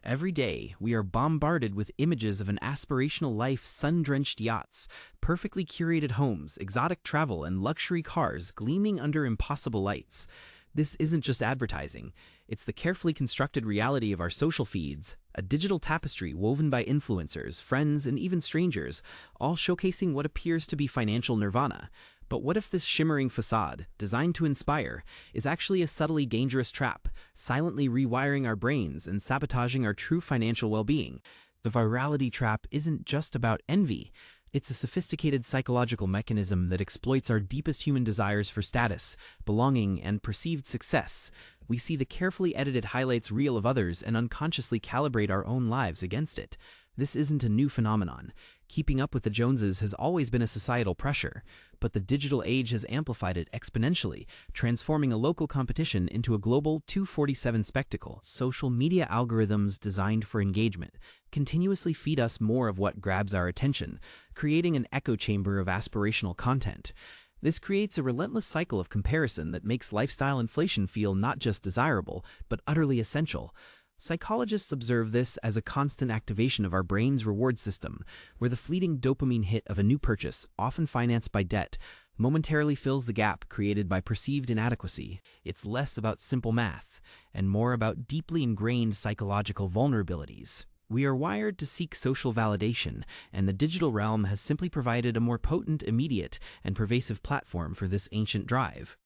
Every day, we are bombarded with images of an aspirational life, sun-drenched yachts, perfectly curated homes, exotic travel, and luxury cars gleaming under impossible lights. This isn't just advertising. It's the carefully constructed reality of our social feeds, a digital tapestry woven by influencers, friends, and even strangers, all showcasing what appears to be financial nirvana. But what if this shimmering facade, designed to inspire, is actually a subtly dangerous trap, silently rewiring our brains and sabotaging our true financial well-being? The virality trap isn't just about envy. It's a sophisticated psychological mechanism that exploits our deepest human desires for status, belonging, and perceived success. We see the carefully edited highlights reel of others and unconsciously calibrate our own lives against it. This isn't a new phenomenon. Keeping up with the Joneses has always been a societal pressure, but the digital age has amplified it exponentially, transforming a local competition into a global 247 spectacle. Social media algorithms designed for engagement continuously feed us more of what grabs our attention, creating an echo chamber of aspirational content. This creates a relentless cycle of comparison that makes lifestyle inflation feel not just desirable, but utterly essential. Psychologists observe this as a constant activation of our brain's reward system, where the fleeting dopamine hit of a new purchase, often financed by debt, momentarily fills the gap created by perceived inadequacy. It's less about simple math and more about deeply ingrained psychological vulnerabilities. We are wired to seek social validation, and the digital realm has simply provided a more potent, immediate, and pervasive platform for this ancient drive.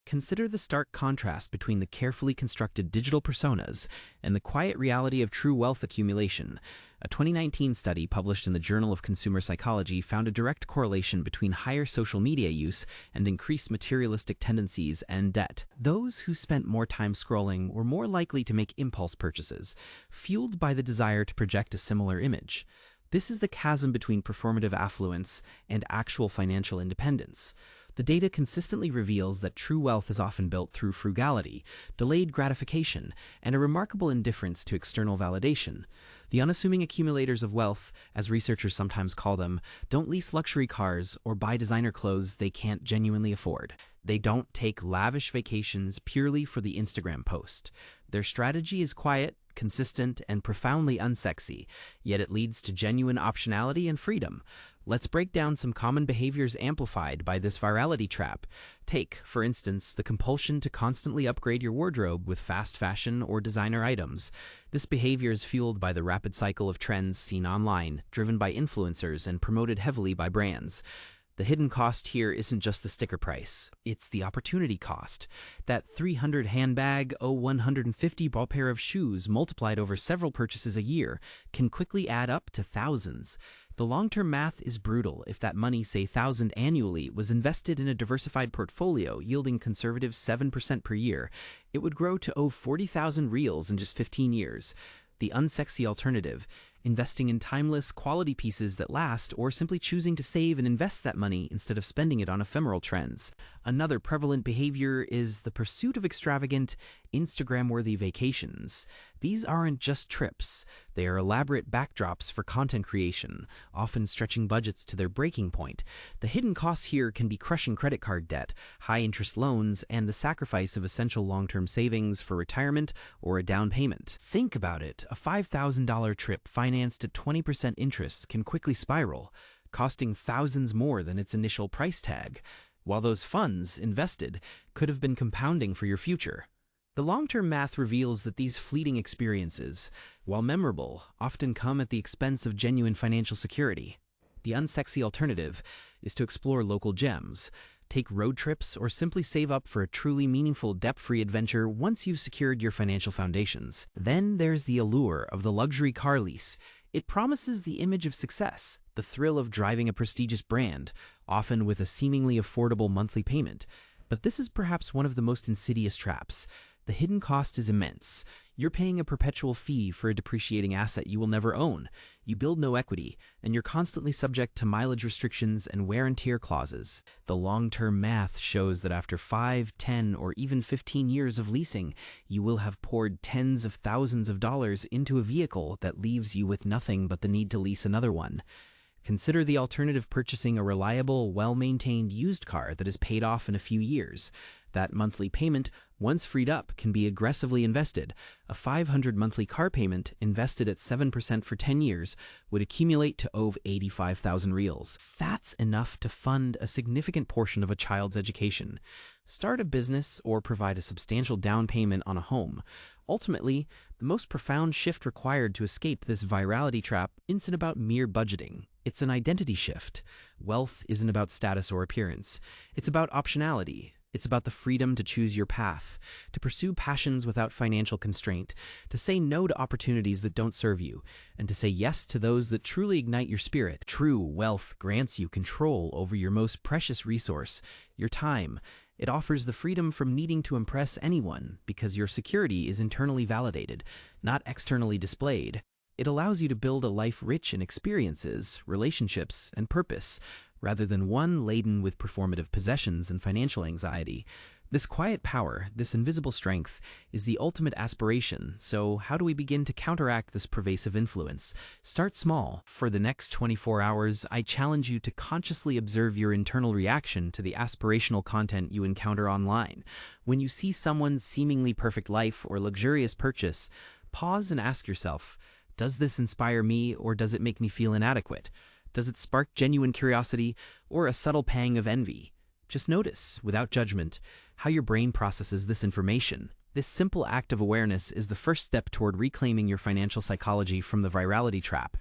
Consider the stark contrast between the carefully constructed digital personas and the quiet reality of true wealth accumulation. A 2019 study published in the Journal of Consumer Psychology found a direct correlation between higher social media use and increased materialistic tendencies and debt. Those who spent more time scrolling were more likely to make impulse purchases, fueled by the desire to project a similar image. This is the chasm between performative affluence and actual financial independence. The data consistently reveals that true wealth is often built through frugality, delayed gratification, and a remarkable indifference to external validation. The unassuming accumulators of wealth, as researchers sometimes call them, don't lease luxury cars or buy designer clothes they can't genuinely afford. They don't take lavish vacations purely for the Instagram post. Their strategy is quiet, consistent, and profoundly unsexy, yet it leads to genuine optionality and freedom. Let's break down some common behaviors amplified by this virality trap. Take, for instance, the compulsion to constantly upgrade your wardrobe with fast fashion or designer items. This behavior is fueled by the rapid cycle of trends seen online, driven by influencers and promoted heavily by brands. The hidden cost here isn't just the sticker price, it's the opportunity cost. That 300 handbag, 150 ball pair of shoes multiplied over several purchases a year can quickly add up to thousands. The long-term math is brutal. If that money, say 1,000 annually, was invested in a diversified portfolio yielding conservative 7% per year, it would grow to owe 40,000 reals in just 15 years. The unsexy alternative, investing in timeless, quality pieces that last, or simply choosing to save and invest that money instead of spending it on ephemeral trends. Another prevalent behavior is the pursuit of extravagant, Instagram-worthy vacations. These aren't just trips. They are elaborate backdrops for content creation, often stretching budgets to their breaking point. The hidden costs here can be crushing credit card debt, high-interest loans, and the sacrifice of essential long-term savings for retirement or a down payment. Think about it. A $5,000 trip financed at 20% interest can quickly spiral, costing thousands more than its initial price tag, while those funds invested could have been compounding for your future. The long-term math reveals that these fleeting experiences, while memorable, often come at the expense of genuine financial security. The unsexy alternative is to explore local gems, take road trips, or simply save up for a truly meaningful debt-free adventure once you've secured your financial foundations. Then there's the allure of the luxury car lease. It promises the image of success, the thrill of driving a prestigious brand, often with a seemingly affordable monthly payment. But this is perhaps one of the most insidious traps. The hidden cost is immense. You're paying a perpetual fee for a depreciating asset you will never own. You build no equity, and you're constantly subject to mileage restrictions and wear and tear clauses. The long-term math shows that after 5, 10, or even 15 years of leasing, you will have poured tens of thousands of dollars into a vehicle that leaves you with nothing but the need to lease another one. Consider the alternative: purchasing a reliable, well-maintained used car that is paid off in a few years. That monthly payment, once freed up, can be aggressively invested. A 500 monthly car payment, invested at 7% for 10 years, would accumulate to over 85,000 reals. That's enough to fund a significant portion of a child's education. Start a business or provide a substantial down payment on a home. Ultimately, the most profound shift required to escape this virality trap isn't about mere budgeting. It's an identity shift. Wealth isn't about status or appearance. It's about optionality. It's about the freedom to choose your path, to pursue passions without financial constraint, to say no to opportunities that don't serve you, and to say yes to those that truly ignite your spirit. True wealth grants you control over your most precious resource, your time. It offers the freedom from needing to impress anyone because your security is internally validated, not externally displayed. It allows you to build a life rich in experiences, relationships, and purpose, rather than one laden with performative possessions and financial anxiety. This quiet power, this invisible strength, is the ultimate aspiration. So how do we begin to counteract this pervasive influence? Start small. For the next 24 hours, I challenge you to consciously observe your internal reaction to the aspirational content you encounter online. When you see someone's seemingly perfect life or luxurious purchase, pause and ask yourself, does this inspire me, or does it make me feel inadequate? Does it spark genuine curiosity or a subtle pang of envy? Just notice, without judgment, how your brain processes this information. This simple act of awareness is the first step toward reclaiming your financial psychology from the virality trap.